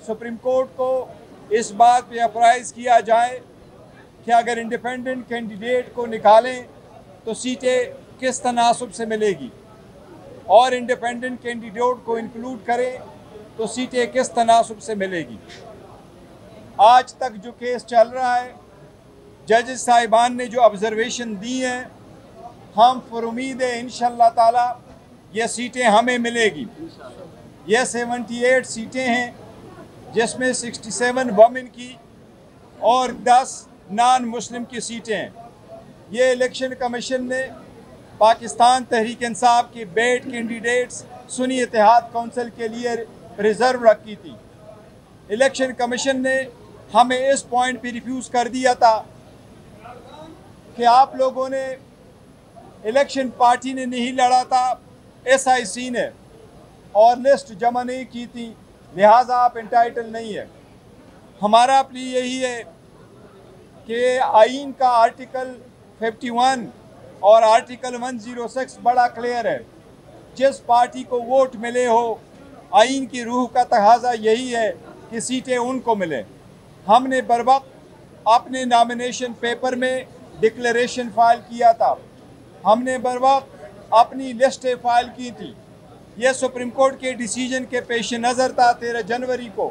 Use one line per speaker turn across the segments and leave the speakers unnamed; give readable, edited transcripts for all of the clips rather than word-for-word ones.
Supreme court को इस बात पे अप्राइज़ किया जाए कि अगर इंडिपेंडेंट कैंडिडेट को निकालें तो सीटें किस तनासब से मिलेगी, और इंडिपेंडेंट कैंडिडेट को इंक्लूड करें तो सीटें किस तनासब से मिलेगी। आज तक जो केस चल रहा है, जजेस साहिबान ने जो ऑब्जर्वेशन दी हैं, हम पर उम्मीद है इंशाअल्लाह ताला ये सीटें हमें मिलेगी। ये 78 सीटें हैं, जिसमें 67 वमेन की और 10 नॉन मुस्लिम की सीटें हैं। ये इलेक्शन कमीशन ने पाकिस्तान तहरीक इंसाफ की बेड कैंडिडेट्स सुन्नी इत्तेहाद कौंसिल के लिए रिज़र्व रखी थी। इलेक्शन कमीशन ने हमें इस पॉइंट पे रिफ्यूज़ कर दिया था कि आप लोगों ने, इलेक्शन पार्टी ने नहीं लड़ा था, SIC ने, और लिस्ट जमा नहीं की थी, लिहाजा आप इंटाइटल नहीं है। हमारा प्ली यही है कि आइन का आर्टिकल 51 और आर्टिकल 106 बड़ा क्लियर है। जिस पार्टी को वोट मिले हो, आइन की रूह का तकाजा यही है कि सीटें उनको मिलें। हमने बर वक्त अपने नॉमिनेशन पेपर में डिक्लेरेशन फाइल किया था, हमने बर वक्त अपनी लिस्टें फाइल की थी। यह सुप्रीम कोर्ट के डिसीजन के पेश नज़र था 13 जनवरी को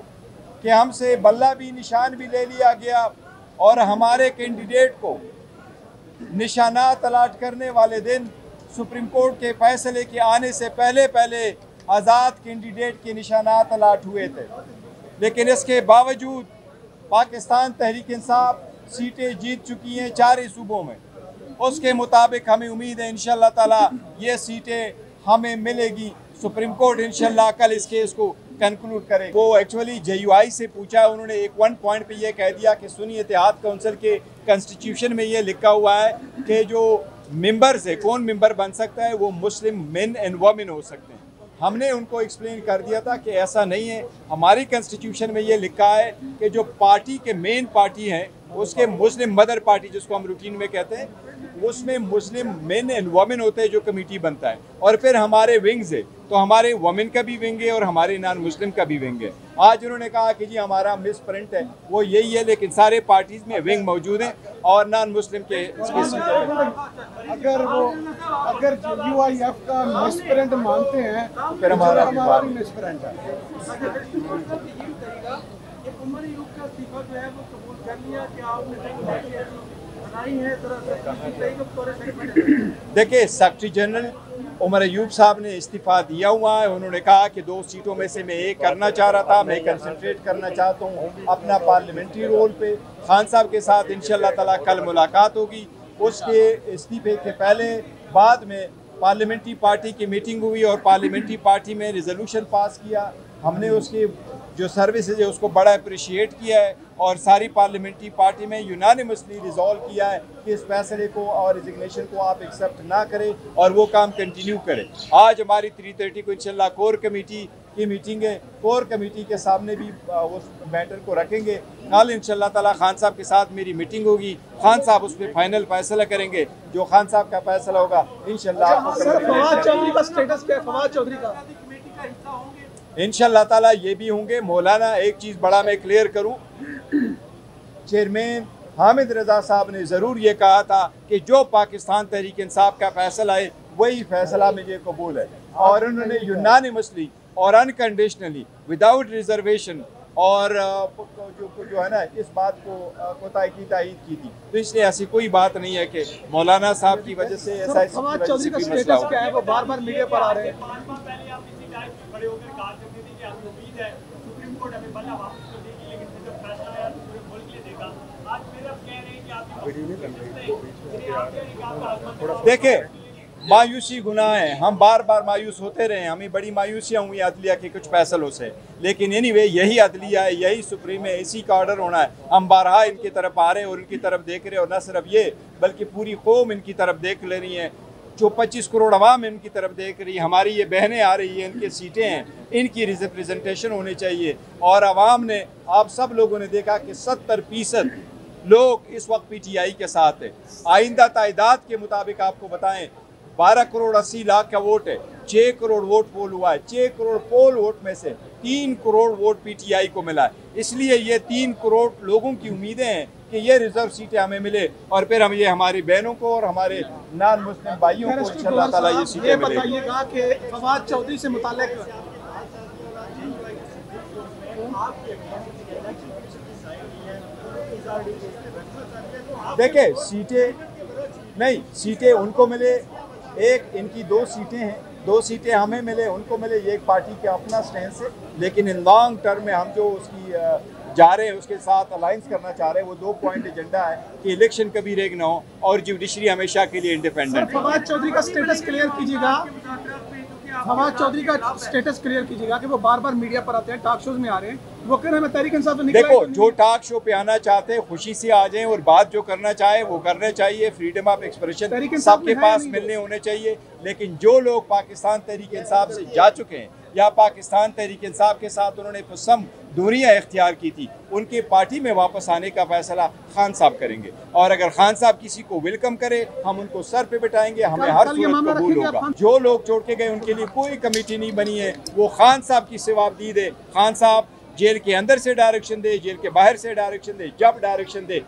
कि हमसे बल्ला भी निशान भी ले लिया गया और हमारे कैंडिडेट को निशानात अलाट करने वाले दिन सुप्रीम कोर्ट के फैसले के आने से पहले पहले आज़ाद कैंडिडेट के निशानात अलाट हुए थे। लेकिन इसके बावजूद पाकिस्तान तहरीक इंसाफ सीटें जीत चुकी हैं 4 सूबों में। उसके मुताबिक हमें उम्मीद है इंशाअल्लाह ताला ये सीटें हमें मिलेगी। सुप्रीम कोर्ट इंशाअल्लाह कल इस केस को कंक्लूड करे। वो एक्चुअली JUI से पूछा, उन्होंने एक वन पॉइंट पे ये कह दिया कि सुन्नी इत्तेहाद कौंसिल के कॉन्स्टिट्यूशन में ये लिखा हुआ है कि जो मेंबर्स है, कौन मेंबर बन सकता है, वो मुस्लिम मेन एंड वमेन हो सकते हैं। हमने उनको एक्सप्लेन कर दिया था कि ऐसा नहीं है, हमारी कॉन्स्टिट्यूशन में ये लिखा है कि जो पार्टी के मेन पार्टी हैं उसके मुस्लिम मदर पार्टी जिसको हम रूटीन में कहते हैं, उसमें मुस्लिम मेन एंड वमेन होते हैं जो कमेटी बनता है, और फिर हमारे विंग्स है, तो हमारे वमेन का भी विंग है और हमारे नॉन मुस्लिम का भी विंग है। आज उन्होंने कहा कि जी हमारा मिस प्रिंट है, वो यही है, लेकिन सारे पार्टीज में विंग मौजूद हैं और नॉन मुस्लिम के
अगर UIF का मिस प्रिंट मानते हैं तो फिर हमारा भी मिस प्रिंट है।
देखिए, सेक्रेटरी जनरल उमर अयूब साहब ने इस्तीफ़ा दिया हुआ है। उन्होंने कहा कि 2 सीटों में से मैं एक करना चाह रहा था, मैं कंसंट्रेट करना चाहता हूँ अपना पार्लियामेंट्री रोल पे। खान साहब के साथ इंशाअल्लाह ताला कल मुलाकात होगी। उसके इस्तीफ़े के पहले बाद में पार्लियामेंट्री पार्टी की मीटिंग हुई और पार्लियामेंट्री पार्टी में रिजोल्यूशन पास किया। हमने उसकी जो सर्विसेज है उसको बड़ा अप्रिशिएट किया है और सारी पार्लियामेंट्री पार्टी में यूनानिमसली रिजॉल्व किया है कि इस फैसले को और रिजिग्नेशन को आप एक्सेप्ट ना करें और वो काम कंटिन्यू करें। आज हमारी 3:30 को इंशाल्लाह कोर कमेटी की मीटिंग है, कोर कमेटी के सामने भी उस मैटर को रखेंगे। कल इंशाल्लाह ताला खान साहब के साथ मेरी मीटिंग होगी, खान साहब उस पर फाइनल फैसला करेंगे। जो खान साहब का फैसला होगा इंशाल्लाह
फवाद चौधरी का स्टेटस क्या है? फवाद चौधरी का
इंशाअल्लाह ताला ये भी होंगे। मौलाना, एक चीज़ बड़ा मैं क्लियर करूं, चेयरमैन हामिद रज़ा साहब ने ज़रूर ये कहा था कि जो पाकिस्तान तहरीक इंसाफ का फैसला है वही फैसला मुझे कबूल है, और उन्होंने यूनानिमसली और अनकंडीशनली विदाउट रिजर्वेशन और जो है ना इस बात को कोताही की तायीद की थी। तो इसलिए ऐसी कोई बात नहीं है कि मौलाना साहब की वजह से ऐसा
फवाद चौधरी का स्टेटस क्या है? वो बार-बार मीडिया पर आ रहे हैं।
देखे, मायूसी गुनाह है, हम बार बार मायूस होते रहे, हमें बड़ी मायूसियाँ हुई अदलिया के कुछ फैसलों से, लेकिन एनीवे यही अदलिया है, यही सुप्रीम है, इसी का ऑर्डर होना है। हम बारहा इनकी तरफ आ रहे हैं और इनकी तरफ देख रहे हैं, और न सिर्फ ये बल्कि पूरी कौम इनकी तरफ देख ले रही है। जो 25 करोड़ अवाम इनकी तरफ देख रही है, हमारी ये बहनें आ रही हैं, इनकी सीटें हैं, इनकी रिप्रेजेंटेशन होनी चाहिए। और अवाम ने, आप सब लोगों ने देखा कि 70% लोग इस वक्त PTI के साथ है। आइंदा तादाद के मुताबिक आपको बताएं 12 करोड़ 80 लाख का वोट है, 6 करोड़ वोट पोल हुआ है। 6 करोड़ पोल वोट में से 3 करोड़ वोट पीटीआई को मिला है। इसलिए ये 3 करोड़ लोगों की उम्मीदें हैं कि ये रिजर्व सीटें हमें मिले और फिर हम ये हमारी बहनों को और हमारे नान मुस्लिम भाइयों को इंशाअल्लाह ताला ये सीटें मिलेंगी।
बताइएगा कि फवाद चौधरी से मुताल्लिक
देखिए सीटें उनको मिले, एक इनकी 2 सीटें हैं, 2 सीटें हमें मिले उनको मिले, ये एक पार्टी के अपना स्टैंड है। लेकिन इन लॉन्ग टर्म में हम जो उसकी जा रहे हैं उसके साथ अलायंस करना चाह रहे हैं, वो 2 पॉइंट एजेंडा है कि इलेक्शन कभी रेग ना हो और जुडिशरी हमेशा के लिए इंडिपेंडेंट।
फवाद चौधरी का स्टेटस क्लियर कीजिएगा, फवाद चौधरी का स्टेटस क्लियर कीजिएगा कि वो बार बार मीडिया पर आते हैं, टॉक शोज में आ रहे हैं, वो कह रहे हैं तहरीक इंसाफ से निकला।
देखो, जो टॉक शो पे आना चाहते हैं खुशी से आ जाएं और बात जो करना चाहे वो करना चाहिए। फ्रीडम ऑफ एक्सप्रेशन सबके पास मिलने होने चाहिए। लेकिन जो लोग पाकिस्तान तहरीक इंसाफ से जा चुके हैं या पाकिस्तान तहरीक इंसाफ के साथ उन्होंने पुरसम दूरियां इख्तियार की थी, उनके पार्टी में वापस आने का फैसला खान साहब करेंगे। और अगर खान साहब किसी को वेलकम करे हम उनको सर पे बिठाएंगे, हमें हर सूरत कबूल होगा। जो लोग छोड़ के गए उनके लिए कोई कमेटी नहीं बनी है, वो खान साहब की जवाबदेही दे। खान साहब जेल के अंदर से डायरेक्शन दे, जेल के बाहर से डायरेक्शन दे, जब डायरेक्शन दे